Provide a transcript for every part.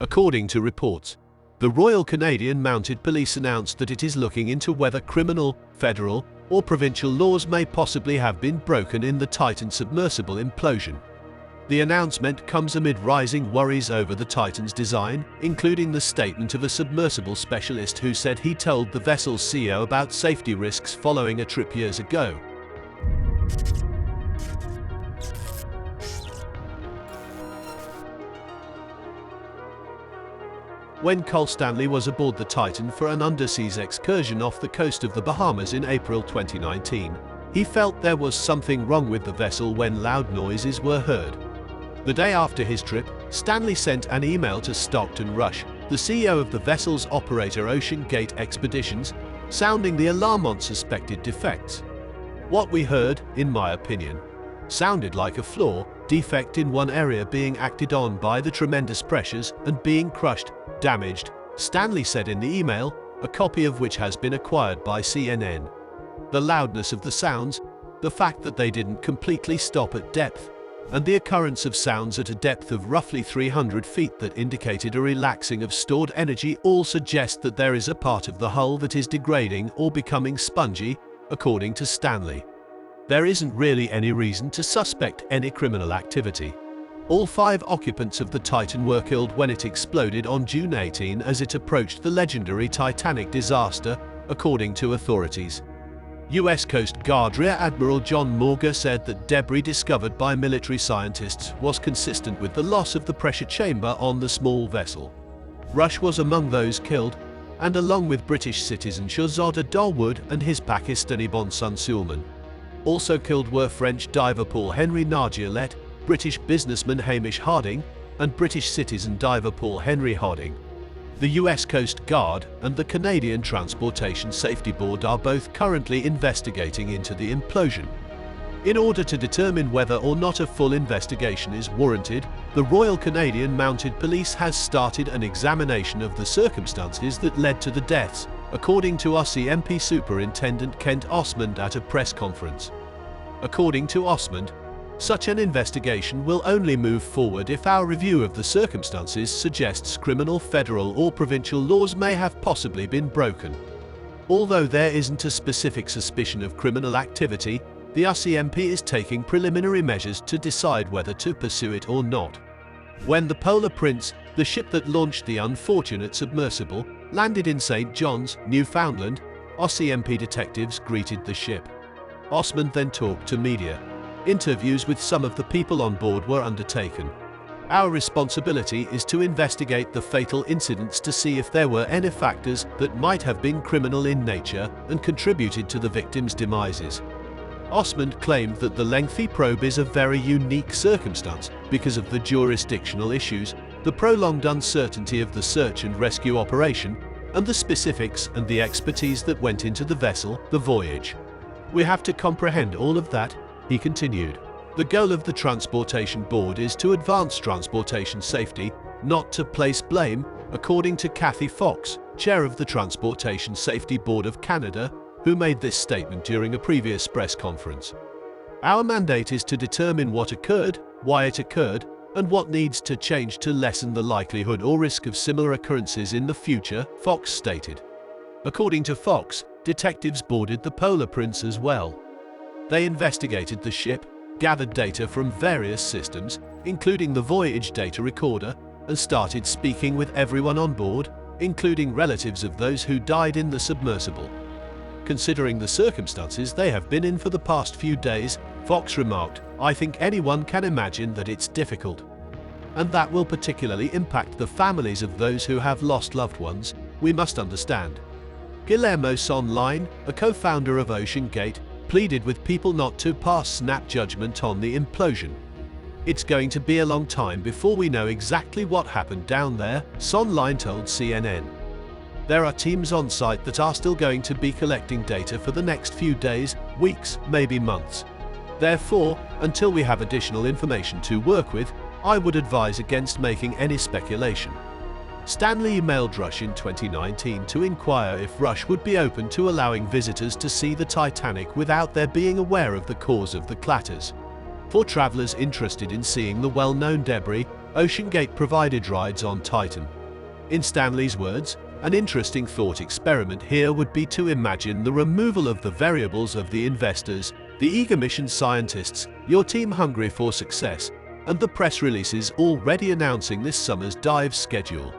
According to reports, the Royal Canadian Mounted Police announced that it is looking into whether criminal, federal, or provincial laws may possibly have been broken in the Titan submersible implosion. The announcement comes amid rising worries over the Titan's design, including the statement of a submersible specialist who said he told the vessel's CEO about safety risks following a trip years ago. When Karl Stanley was aboard the Titan for an underseas excursion off the coast of the Bahamas in April 2019, he felt there was something wrong with the vessel when loud noises were heard. The day after his trip, Stanley sent an email to Stockton Rush, the CEO of the vessel's operator Ocean Gate Expeditions, sounding the alarm on suspected defects. What we heard, in my opinion, sounded like a flaw, defect in one area being acted on by the tremendous pressures and being crushed, damaged, Stanley said in the email, a copy of which has been acquired by CNN. The loudness of the sounds, the fact that they didn't completely stop at depth, and the occurrence of sounds at a depth of roughly 300 feet that indicated a relaxing of stored energy all suggest that there is a part of the hull that is degrading or becoming spongy, according to Stanley. There isn't really any reason to suspect any criminal activity. All 5 occupants of the Titan were killed when it exploded on June 18 as it approached the legendary Titanic disaster, according to authorities. U.S. Coast Guard Rear Admiral John Morga said that debris discovered by military scientists was consistent with the loss of the pressure chamber on the small vessel. Rush was among those killed, and along with British citizen Shahzada Dawood and his Pakistani-born son Sulman. Also killed were French diver Paul Henry Nargiolet, British businessman Hamish Harding, and British citizen diver Paul Henry Harding. The US Coast Guard and the Canadian Transportation Safety Board are both currently investigating into the implosion. In order to determine whether or not a full investigation is warranted, the Royal Canadian Mounted Police has started an examination of the circumstances that led to the deaths, according to RCMP Superintendent Kent Osmond at a press conference. According to Osmond, such an investigation will only move forward if our review of the circumstances suggests criminal federal or provincial laws may have possibly been broken. Although there isn't a specific suspicion of criminal activity, the RCMP is taking preliminary measures to decide whether to pursue it or not. When the Polar Prince, the ship that launched the unfortunate submersible, landed in St. John's, Newfoundland, RCMP detectives greeted the ship. Osmond then talked to media. Interviews with some of the people on board were undertaken. Our responsibility is to investigate the fatal incidents to see if there were any factors that might have been criminal in nature and contributed to the victims' demises. Osmond claimed that the lengthy probe is a very unique circumstance because of the jurisdictional issues, the prolonged uncertainty of the search and rescue operation, and the specifics and the expertise that went into the vessel, the voyage. We have to comprehend all of that, he continued. The goal of the Transportation Board is to advance transportation safety, not to place blame, according to Kathy Fox, chair of the Transportation Safety Board of Canada, who made this statement during a previous press conference. Our mandate is to determine what occurred, why it occurred, and what needs to change to lessen the likelihood or risk of similar occurrences in the future, Fox stated. According to Fox, detectives boarded the Polar Prince as well. They investigated the ship, gathered data from various systems, including the voyage data recorder, and started speaking with everyone on board, including relatives of those who died in the submersible. Considering the circumstances they have been in for the past few days, Fox remarked, I think anyone can imagine that it's difficult. And that will particularly impact the families of those who have lost loved ones, we must understand. Guillermo Sonline, a co-founder of Ocean Gate, pleaded with people not to pass snap judgment on the implosion. It's going to be a long time before we know exactly what happened down there, Sonline told CNN. There are teams on site that are still going to be collecting data for the next few days, weeks, maybe months. Therefore, until we have additional information to work with, I would advise against making any speculation. Stanley emailed Rush in 2019 to inquire if Rush would be open to allowing visitors to see the Titanic without their being aware of the cause of the clatters. For travelers interested in seeing the well-known debris, OceanGate provided rides on Titan. In Stanley's words, an interesting thought experiment here would be to imagine the removal of the variables of the investors, the eager mission scientists, your team hungry for success, and the press releases already announcing this summer's dive schedule.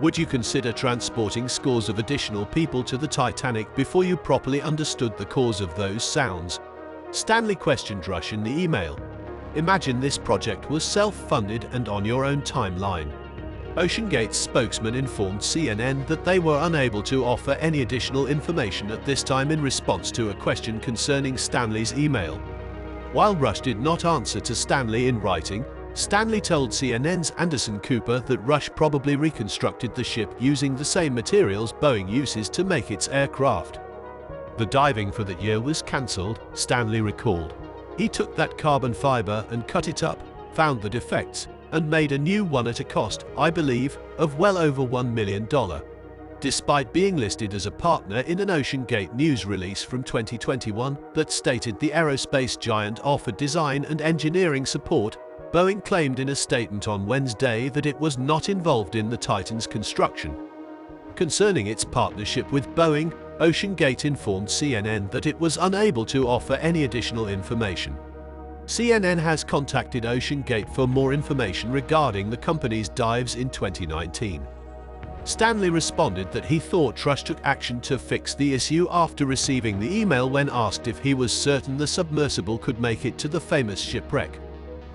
Would you consider transporting scores of additional people to the Titanic before you properly understood the cause of those sounds? Stanley questioned Rush in the email. Imagine this project was self-funded and on your own timeline. OceanGate's spokesman informed CNN that they were unable to offer any additional information at this time in response to a question concerning Stanley's email. While Rush did not answer to Stanley in writing, Stanley told CNN's Anderson Cooper that Rush probably reconstructed the ship using the same materials Boeing uses to make its aircraft. The diving for that year was cancelled, Stanley recalled. He took that carbon fiber and cut it up, found the defects, and made a new one at a cost, I believe, of well over $1 million. Despite being listed as a partner in an OceanGate news release from 2021 that stated the aerospace giant offered design and engineering support, Boeing claimed in a statement on Wednesday that it was not involved in the Titan's construction. Concerning its partnership with Boeing, OceanGate informed CNN that it was unable to offer any additional information. CNN has contacted OceanGate for more information regarding the company's dives in 2019. Stanley responded that he thought Rush took action to fix the issue after receiving the email when asked if he was certain the submersible could make it to the famous shipwreck.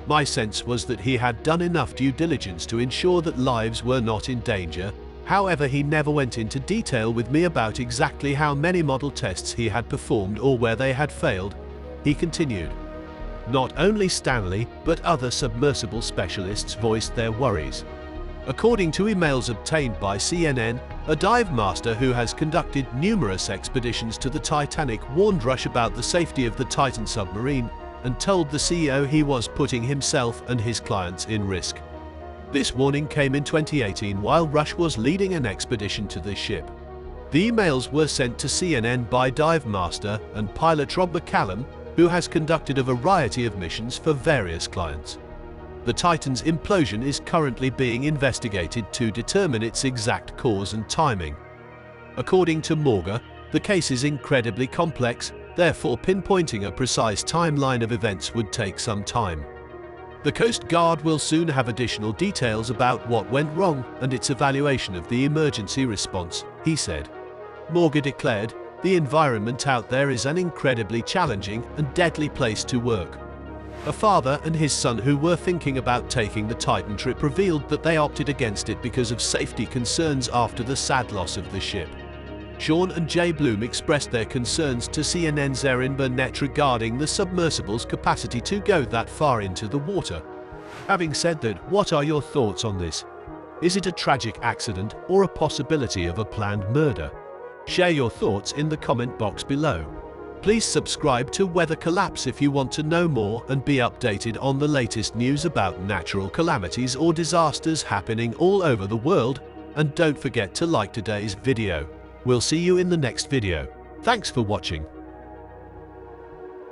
My sense was that he had done enough due diligence to ensure that lives were not in danger. However, he never went into detail with me about exactly how many model tests he had performed or where they had failed, he continued. Not only Stanley, but other submersible specialists voiced their worries. According to emails obtained by CNN, a dive master who has conducted numerous expeditions to the Titanic warned Rush about the safety of the Titan submarine and told the CEO he was putting himself and his clients in risk. This warning came in 2018 while Rush was leading an expedition to the ship. The emails were sent to CNN by dive master and pilot Rob McCallum, who has conducted a variety of missions for various clients. The Titan's implosion is currently being investigated to determine its exact cause and timing. According to Morga, the case is incredibly complex, therefore pinpointing a precise timeline of events would take some time. The Coast Guard will soon have additional details about what went wrong and its evaluation of the emergency response, he said. Morga declared, "The environment out there is an incredibly challenging and deadly place to work." A father and his son who were thinking about taking the Titan trip revealed that they opted against it because of safety concerns after the sad loss of the ship. Sean and Jay Bloom expressed their concerns to CNN's Erin Burnett regarding the submersible's capacity to go that far into the water. Having said that, what are your thoughts on this? Is it a tragic accident or a possibility of a planned murder? Share your thoughts in the comment box below. Please subscribe to Weather Collapse if you want to know more and be updated on the latest news about natural calamities or disasters happening all over the world. And don't forget to like today's video. We'll see you in the next video. Thanks for watching.